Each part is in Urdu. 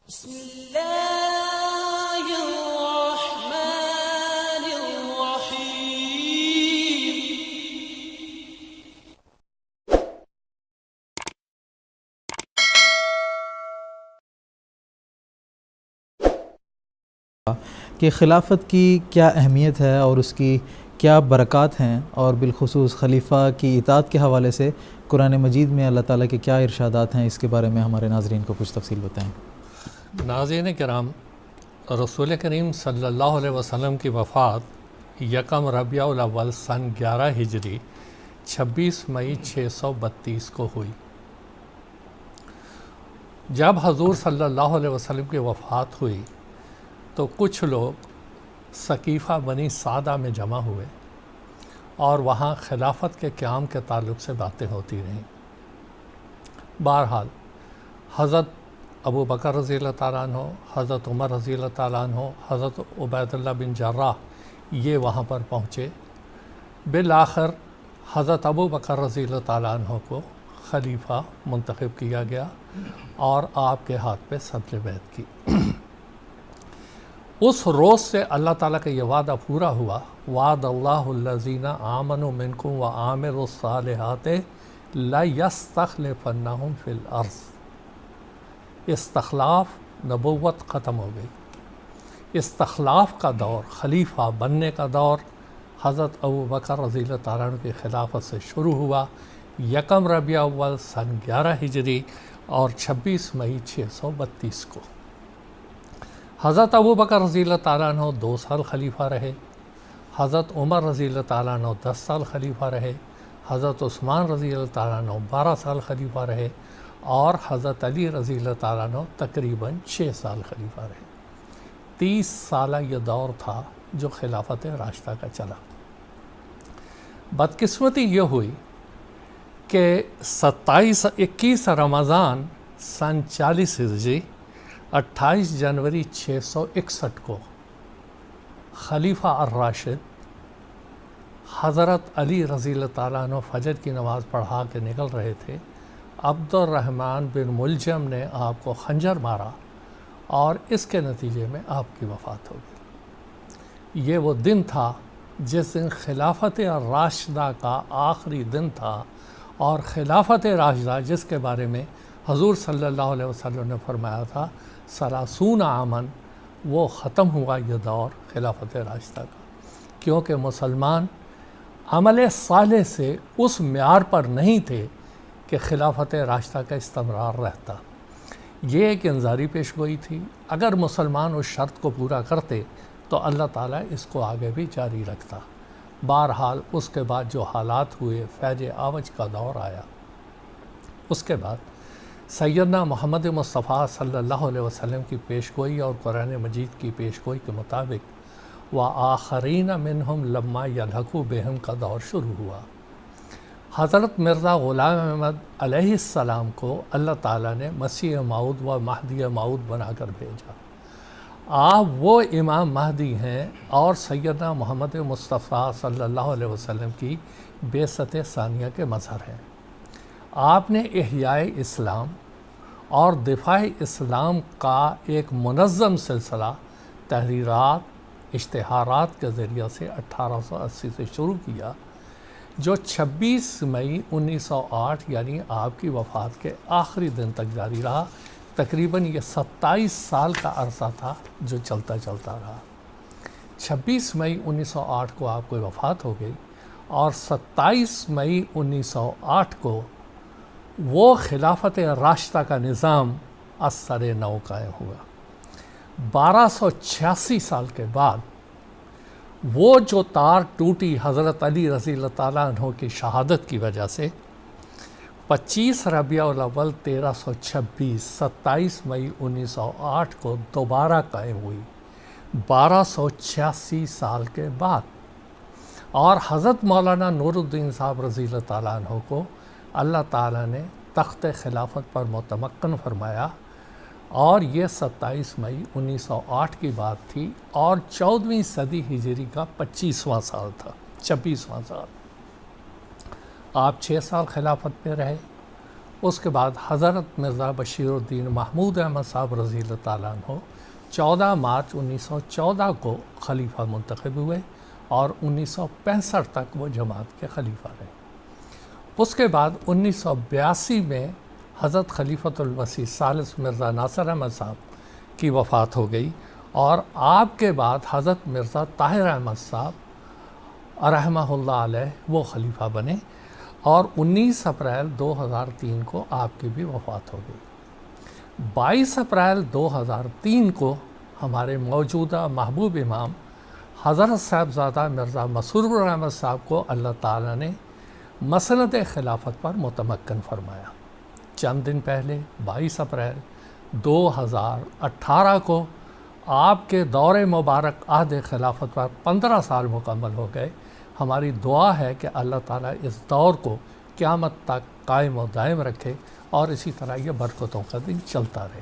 بسم الله الرحمن الرحيم. کہ خلافت کی کیا اہمیت ہے اور اس کی کیا برکات ہیں، اور بالخصوص خلیفہ کی اطاعت کے حوالے سے قرآن مجید میں اللہ تعالیٰ کے کیا ارشادات ہیں، اس کے بارے میں ہمارے ناظرین کو کچھ تفصیل بتائیں۔ ناظرین کرام، رسول کریم صلی اللہ علیہ وسلم کی وفات یکم ربیع الاول سن 11 ہجری 26 مئی 632 کو ہوئی۔ جب حضور صلی اللہ علیہ وسلم کی وفات ہوئی تو کچھ لوگ ثقیفہ بنی سعدہ میں جمع ہوئے اور وہاں خلافت کے قیام کے تعلق سے باتیں ہوتی رہیں۔ بہرحال حضرت ابو بکر رضی اللہ تعالیٰ عنہ، حضرت عمر رضی اللہ تعالیٰ عنہ، حضرت عبید اللہ بن جراح یہ وہاں پر پہنچے۔ بالآخر حضرت ابو بکر رضی اللہ تعالیٰ عنہ کو خلیفہ منتخب کیا گیا اور آپ کے ہاتھ پہ صدر بیعت کی۔ اس روز سے اللہ تعالیٰ کا یہ وعدہ پورا ہوا، وعد اللہ الذین آمنوا منکم وعاملوا الصالحات لیستخلفنہم فی الارض۔ استخلاف نبوت ختم ہو گئی، استخلاف کا دور، خلیفہ بننے کا دور حضرت ابو بکر رضی اللہ تعالیٰ عنہ کی خلافت سے شروع ہوا یکم ربیع اول سن 11 ہجری اور 26 مئی 632 کو۔ حضرت ابو بکر رضی اللہ تعالیٰ عنہ 2 سال خلیفہ رہے، حضرت عمر رضی اللہ تعالیٰ عنہ 10 سال خلیفہ رہے، حضرت عثمان رضی اللہ تعالیٰ عنہ 12 سال خلیفہ رہے، اور حضرت علی رضی اللہ تعالیٰ عنہ تقریباً 6 سال خلیفہ رہے۔ 30 سالہ یہ دور تھا جو خلافت راشدہ کا چلا۔ بدقسمتی یہ ہوئی کہ 21 رمضان سن 40 ہجری 28 جنوری 661 کو خلیفہ الراشد حضرت علی رضی اللہ تعالیٰ عنہ فجر کی نماز پڑھا کے نکل رہے تھے۔ عبد الرحمن بن ملجم نے آپ کو خنجر مارا اور اس کے نتیجے میں آپ کی وفات ہو گئی۔ یہ وہ دن تھا جس دن خلافت راشدہ کا آخری دن تھا، اور خلافت راشدہ جس کے بارے میں حضور صلی اللہ علیہ وسلم نے فرمایا تھا 30 عامن، وہ ختم ہوا یہ دور خلافت راشدہ کا، کیونکہ مسلمان عمل صالح سے اس معیار پر نہیں تھے کہ خلافت راشدہ کا استمرار رہتا۔ یہ ایک انذاری پیش گوئی تھی، اگر مسلمان اس شرط کو پورا کرتے تو اللہ تعالیٰ اس کو آگے بھی جاری رکھتا۔ بہرحال اس کے بعد جو حالات ہوئے، فیض آوج کا دور آیا۔ اس کے بعد سیدنا محمد مصطفیٰ صلی اللہ علیہ وسلم کی پیشگوئی اور قرآن مجید کی پیشگوئی کے مطابق وآخرین منہم لما یلحقوا بہم کا دور شروع ہوا۔ حضرت مرزا غلام احمد علیہ السلام کو اللہ تعالیٰ نے مسیح موعود و مہدی موعود بنا کر بھیجا۔ آپ وہ امام مہدی ہیں اور سیدنا محمد مصطفیٰ صلی اللہ علیہ وسلم کی بعثت ثانیہ کے مظہر ہیں۔ آپ نے احیاء اسلام اور دفاع اسلام کا ایک منظم سلسلہ تحریرات، اشتہارات کے ذریعہ سے 1880 سے شروع کیا، جو 26 مئی 1908 یعنی آپ کی وفات کے آخری دن تک جاری رہا۔ تقریباً یہ 27 سال کا عرصہ تھا جو چلتا رہا۔ 26 مئی 1908 کو آپ کو وفات ہو گئی، اور 27 مئی 1908 کو وہ خلافت راشدہ کا نظام از سر نو قائم ہوا۔ 1286 سال کے بعد وہ جو تار ٹوٹی حضرت علی رضی اللہ تعالیٰ عنہ کی شہادت کی وجہ سے، 25 ربیع الاول 1326 27 مئی 1908 کو دوبارہ قائم ہوئی 1286 سال کے بعد، اور حضرت مولانا نور الدین صاحب رضی اللہ تعالیٰ عنہ کو اللہ تعالیٰ نے تخت خلافت پر متمکن فرمایا، اور یہ 27 مئی 1908 کی بات تھی، اور 14ویں صدی ہجری کا 25واں سال تھا، 26واں سال۔ آپ 6 سال خلافت پہ رہے۔ اس کے بعد حضرت مرزا بشیر الدین محمود احمد صاحب رضی اللہ تعالیٰ عنہ 14 مارچ 1914 کو خلیفہ منتخب ہوئے اور 1965 تک وہ جماعت کے خلیفہ رہے۔ اس کے بعد 1982 میں حضرت خلیفۃ المسیح ثالث مرزا ناصر احمد صاحب کی وفات ہو گئی اور آپ کے بعد حضرت مرزا طاہر احمد صاحب رحمہ اللہ علیہ وہ خلیفہ بنے اور 19 اپریل 2003 کو آپ کی بھی وفات ہو گئی۔ 22 اپریل 2003 کو ہمارے موجودہ محبوب امام حضرت صاحبزادہ مرزا مسرور احمد صاحب کو اللہ تعالیٰ نے مسند خلافت پر متمکن فرمایا۔ چند دن پہلے 22 اپریل 2018 کو آپ کے دور مبارک عہد خلافت پر 15 سال مکمل ہو گئے۔ ہماری دعا ہے کہ اللہ تعالیٰ اس دور کو قیامت تک قائم و دائم رکھے اور اسی طرح یہ برکتوں کا دن چلتا رہے۔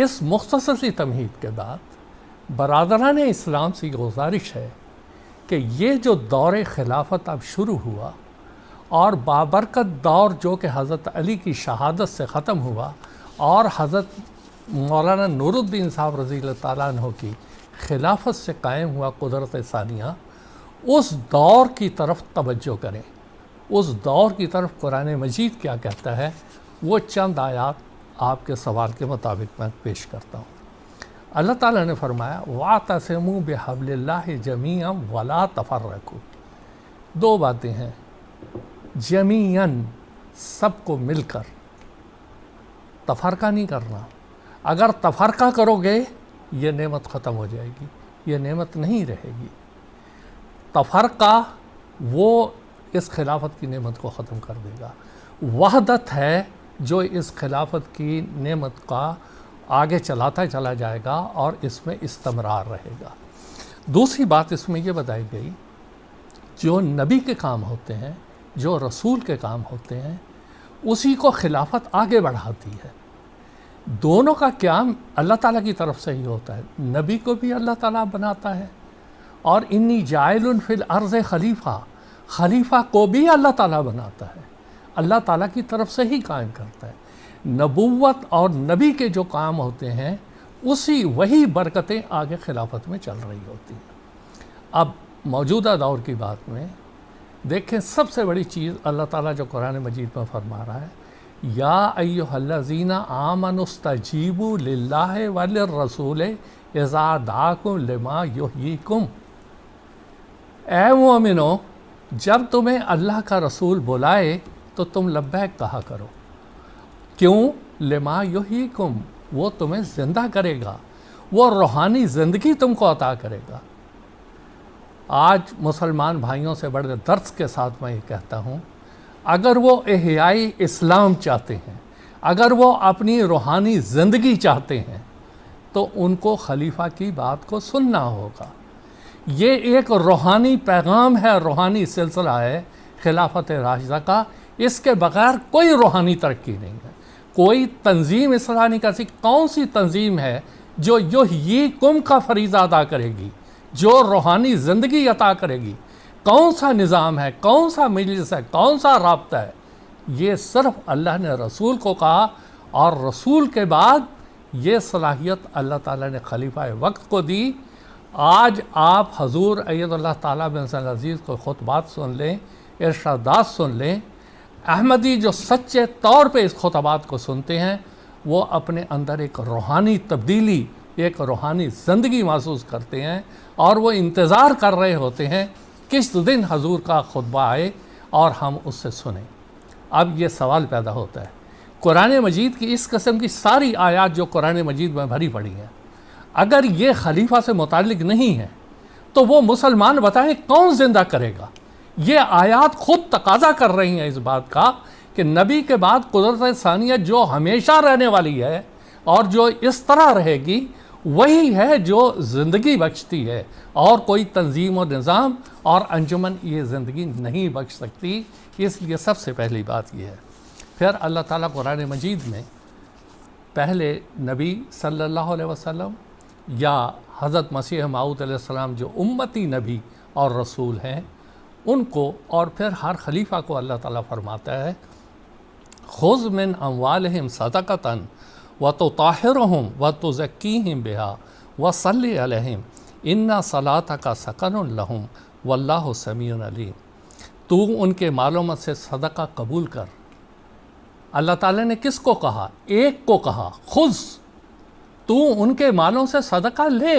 اس مختصر سی تمہید کے بعد برادران اسلام سے گزارش ہے کہ یہ جو دور خلافت اب شروع ہوا اور بابرکت دور جو کہ حضرت علی کی شہادت سے ختم ہوا اور حضرت مولانا نور الدین صاحب رضی اللہ تعالیٰ عنہ کی خلافت سے قائم ہوا قدرت ثانیہ، اس دور کی طرف توجہ کریں۔ اس دور کی طرف قرآن مجید کیا کہتا ہے وہ چند آیات آپ کے سوال کے مطابق میں پیش کرتا ہوں۔ اللہ تعالیٰ نے فرمایا وَاعْتَصِمُوا بِحَبْلِ اللَّهِ جَمِيعًا وَلَا تَفَرَّقُوا۔ دو باتیں ہیں، جمیعاً سب کو مل کر، تفرقہ نہیں کرنا۔ اگر تفرقہ کرو گے یہ نعمت ختم ہو جائے گی، یہ نعمت نہیں رہے گی۔ تفرقہ وہ اس خلافت کی نعمت کو ختم کر دے گا۔ وحدت ہے جو اس خلافت کی نعمت کا آگے چلاتا چلا جائے گا اور اس میں استمرار رہے گا۔ دوسری بات اس میں یہ بتائی گئی، جو نبی کے کام ہوتے ہیں، جو رسول کے کام ہوتے ہیں، اسی کو خلافت آگے بڑھاتی ہے۔ دونوں کا قیام اللہ تعالیٰ کی طرف سے ہی ہوتا ہے۔ نبی کو بھی اللہ تعالیٰ بناتا ہے اور انی جاعل فی الارض خلیفہ، خلیفہ کو بھی اللہ تعالیٰ بناتا ہے، اللہ تعالیٰ کی طرف سے ہی قائم کرتا ہے۔ نبوت اور نبی کے جو کام ہوتے ہیں وہی برکتیں آگے خلافت میں چل رہی ہوتی ہیں۔ اب موجودہ دور کی بات میں دیکھیں، سب سے بڑی چیز اللہ تعالیٰ جو قرآن مجید میں فرما رہا ہے، یا ایھا الذین آمنوا استجیبوا للہ وللرسول اذا دعاکم لما یحییکم۔ اے مومنو، جب تمہیں اللہ کا رسول بلائے تو تم لبیک کہا کرو۔ کیوں؟ لما یحییکم، وہ تمہیں زندہ کرے گا، وہ روحانی زندگی تم کو عطا کرے گا۔ آج مسلمان بھائیوں سے بڑے درس کے ساتھ میں یہ کہتا ہوں، اگر وہ احیائی اسلام چاہتے ہیں، اگر وہ اپنی روحانی زندگی چاہتے ہیں تو ان کو خلیفہ کی بات کو سننا ہوگا۔ یہ ایک روحانی پیغام ہے، روحانی سلسلہ ہے خلافت راشدہ کا، اس کے بغیر کوئی روحانی ترقی نہیں ہے۔ کوئی تنظیم اسلامی کا کون سی تنظیم ہے جو یحییکم کا فریضہ ادا کرے گی، جو روحانی زندگی عطا کرے گی؟ کون سا نظام ہے، کون سا مجلس ہے، کون سا رابطہ ہے؟ یہ صرف اللہ نے رسول کو کہا، اور رسول کے بعد یہ صلاحیت اللہ تعالیٰ نے خلیفہ وقت کو دی۔ آج آپ حضور اید اللہ تعالیٰ بن صلی عزیز کو خطبات سن لیں، ارشادات سن لیں، احمدی جو سچے طور پہ اس خطبات کو سنتے ہیں وہ اپنے اندر ایک روحانی تبدیلی، ایک روحانی زندگی محسوس کرتے ہیں اور وہ انتظار کر رہے ہوتے ہیں کس دن حضور کا خطبہ آئے اور ہم اس سے سنیں۔ اب یہ سوال پیدا ہوتا ہے، قرآن مجید کی اس قسم کی ساری آیات جو قرآن مجید میں بھری پڑی ہیں، اگر یہ خلیفہ سے متعلق نہیں ہے تو وہ مسلمان بتائیں کون زندہ کرے گا؟ یہ آیات خود تقاضا کر رہی ہیں اس بات کا کہ نبی کے بعد قدرت ثانیہ جو ہمیشہ رہنے والی ہے اور جو اس طرح رہے گی وہی ہے جو زندگی بخشتی ہے، اور کوئی تنظیم و نظام اور انجمن یہ زندگی نہیں بخش سکتی۔ اس لیے سب سے پہلی بات یہ ہے۔ پھر اللہ تعالیٰ قرآن مجید میں پہلے نبی صلی اللہ علیہ وسلم یا حضرت مسیح موعود علیہ السلام جو امتی نبی اور رسول ہیں ان کو، اور پھر ہر خلیفہ کو اللہ تعالیٰ فرماتا ہے خذ من اموالہم صدقۃ وتطہرہم وتزکیہم بہا وصلی علیہم ان صلاتک سکن لہم واللہ سمیع علیم۔ تو ان کے مالوں میں سے صدقہ قبول کر۔ اللہ تعالیٰ نے کس کو کہا؟ ایک کو کہا، خذ، تو ان کے مالوں سے صدقہ لے،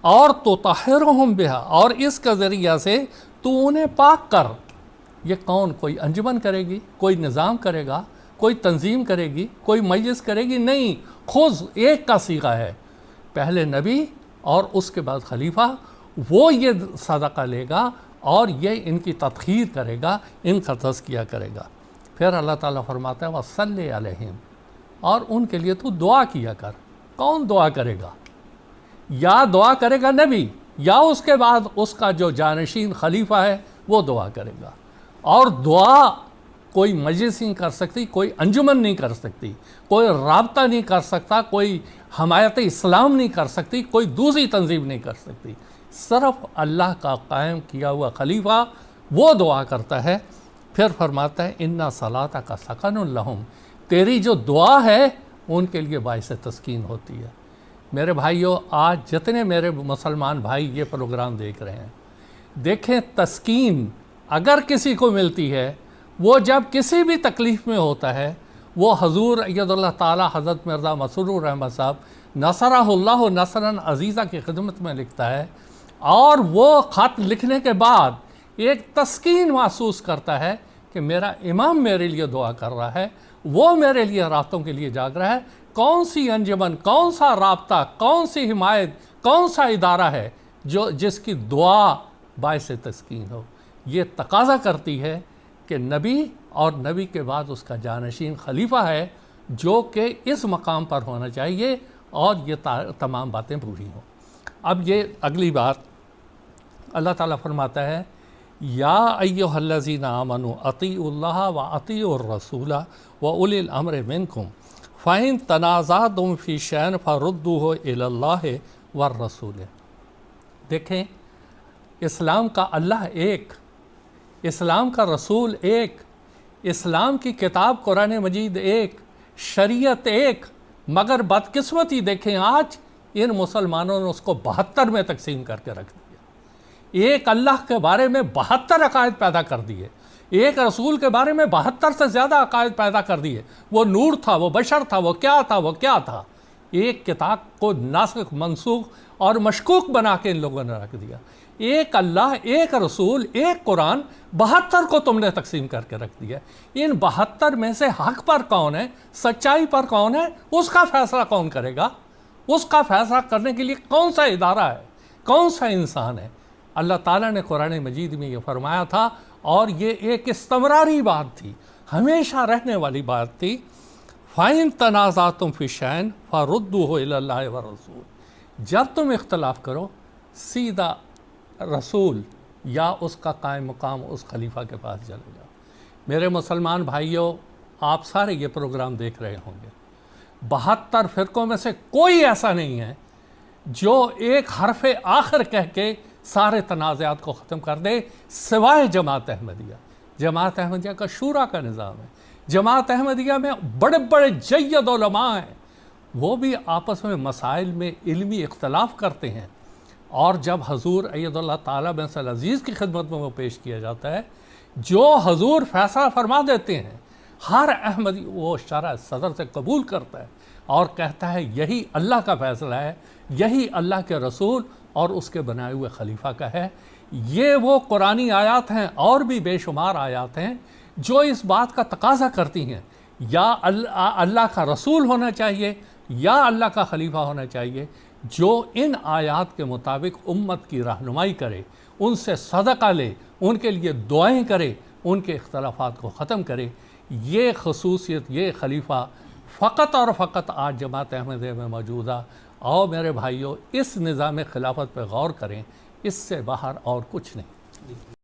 اور تطہرہم بہا، اور اس کا ذریعہ سے تو انہیں پاک کر۔ یہ کون؟ کوئی انجمن کرے گی، کوئی نظام کرے گا، کوئی تنظیم کرے گی، کوئی مجلس کرے گی؟ نہیں، خذ ایک کا صیغہ ہے، پہلے نبی اور اس کے بعد خلیفہ، وہ یہ صدقہ لے گا اور یہ ان کی تطہیر کرے گا، ان کا تزکیہ کرے گا۔ پھر اللہ تعالیٰ فرماتا ہے وصلی علیہم، اور ان کے لیے تو دعا کیا کر۔ کون دعا کرے گا؟ یا دعا کرے گا نبی، یا اس کے بعد اس کا جو جانشین خلیفہ ہے وہ دعا کرے گا۔ اور دعا کوئی مجلس نہیں کر سکتی، کوئی انجمن نہیں کر سکتی، کوئی رابطہ نہیں کر سکتا، کوئی حمایت اسلام نہیں کر سکتی، کوئی دوسری تنظیم نہیں کر سکتی۔ صرف اللہ کا قائم کیا ہوا خلیفہ وہ دعا کرتا ہے۔ پھر فرماتا ہے اِنَّ صَلَاتَكَ سَكَنٌ لَهُمْ، تیری جو دعا ہے ان کے لیے باعث تسکین ہوتی ہے۔ میرے بھائیوں، آج جتنے میرے مسلمان بھائی یہ پروگرام دیکھ رہے ہیں، دیکھیں تسکین اگر کسی کو ملتی ہے، وہ جب کسی بھی تکلیف میں ہوتا ہے، وہ حضور اید اللہ تعالیٰ حضرت مرزا مسرور الرحمت صاحب نصرہ اللہ نصراً عزیزہ کی خدمت میں لکھتا ہے، اور وہ خط لکھنے کے بعد ایک تسکین محسوس کرتا ہے کہ میرا امام میرے لیے دعا کر رہا ہے، وہ میرے لیے راتوں کے لیے جاگ رہا ہے۔ کون سی انجمن، کون سا رابطہ، کون سی حمایت، کون سا ادارہ ہے جس کی دعا باعث تسکین ہو؟ یہ تقاضا کرتی ہے کہ نبی اور نبی کے بعد اس کا جانشین خلیفہ ہے جو کہ اس مقام پر ہونا چاہیے، اور یہ تمام باتیں پوری ہوں۔ اب یہ اگلی بات اللہ تعالیٰ فرماتا ہے یا ایھا الذین آمنوا اطیعوا اللہ واطیعوا الرسول واولی الامر منکم فإن تنازعتم فی شیء فردوہ الی اللہ والرسول۔ دیکھیں، اسلام کا اللہ ایک، اسلام کا رسول ایک، اسلام کی کتاب قرآن مجید ایک، شریعت ایک، مگر بدقسمتی دیکھیں آج ان مسلمانوں نے اس کو 72 میں تقسیم کر کے رکھ دیا۔ ایک اللہ کے بارے میں 72 عقائد پیدا کر دیے، ایک رسول کے بارے میں 72 سے زیادہ عقائد پیدا کر دیے۔ وہ نور تھا، وہ بشر تھا، وہ کیا تھا، وہ کیا تھا۔ ایک کتاب کو ناسخ منسوخ اور مشکوک بنا کے ان لوگوں نے رکھ دیا۔ ایک اللہ، ایک رسول، ایک قرآن، 72 کو تم نے تقسیم کر کے رکھ دیا۔ ان 72 میں سے حق پر کون ہے، سچائی پر کون ہے، اس کا فیصلہ کون کرے گا؟ اس کا فیصلہ کرنے کے لیے کون سا ادارہ ہے، کون سا انسان ہے؟ اللہ تعالیٰ نے قرآن مجید میں یہ فرمایا تھا، اور یہ ایک استمراری بات تھی، ہمیشہ رہنے والی بات تھی۔ فَإِن تَنَازَعْتُمْ فِي شَيْءٍ فَرُدُّوهُ إِلَى اللَّهِ وَالرَّسُولِ، جب تم اختلاف کرو سیدھا رسول یا اس کا قائم مقام اس خلیفہ کے پاس چلے جاؤ۔ میرے مسلمان بھائیوں، آپ سارے یہ پروگرام دیکھ رہے ہوں گے، 72 فرقوں میں سے کوئی ایسا نہیں ہے جو ایک حرف آخر کہہ کے سارے تنازعات کو ختم کر دے، سوائے جماعت احمدیہ۔ جماعت احمدیہ کا شورا کا نظام ہے، جماعت احمدیہ میں بڑے بڑے جید علماء ہیں، وہ بھی آپس میں مسائل میں علمی اختلاف کرتے ہیں، اور جب حضور اید اللہ تعالیٰ بن العزیز کی خدمت میں وہ پیش کیا جاتا ہے، جو حضور فیصلہ فرما دیتے ہیں، ہر احمدی وہ شرع صدر سے قبول کرتا ہے اور کہتا ہے یہی اللہ کا فیصلہ ہے، یہی اللہ کے رسول اور اس کے بنائے ہوئے خلیفہ کا ہے۔ یہ وہ قرآنی آیات ہیں اور بھی بے شمار آیات ہیں جو اس بات کا تقاضا کرتی ہیں، یا اللہ کا رسول ہونا چاہیے یا اللہ کا خلیفہ ہونا چاہیے جو ان آیات کے مطابق امت کی رہنمائی کرے، ان سے صدقہ لے، ان کے لیے دعائیں کرے، ان کے اختلافات کو ختم کرے۔ یہ خصوصیت، یہ خلیفہ فقط اور فقط آج جماعت احمدیہ میں موجود ہے۔ اور میرے بھائیوں، اس نظام خلافت پہ غور کریں، اس سے باہر اور کچھ نہیں۔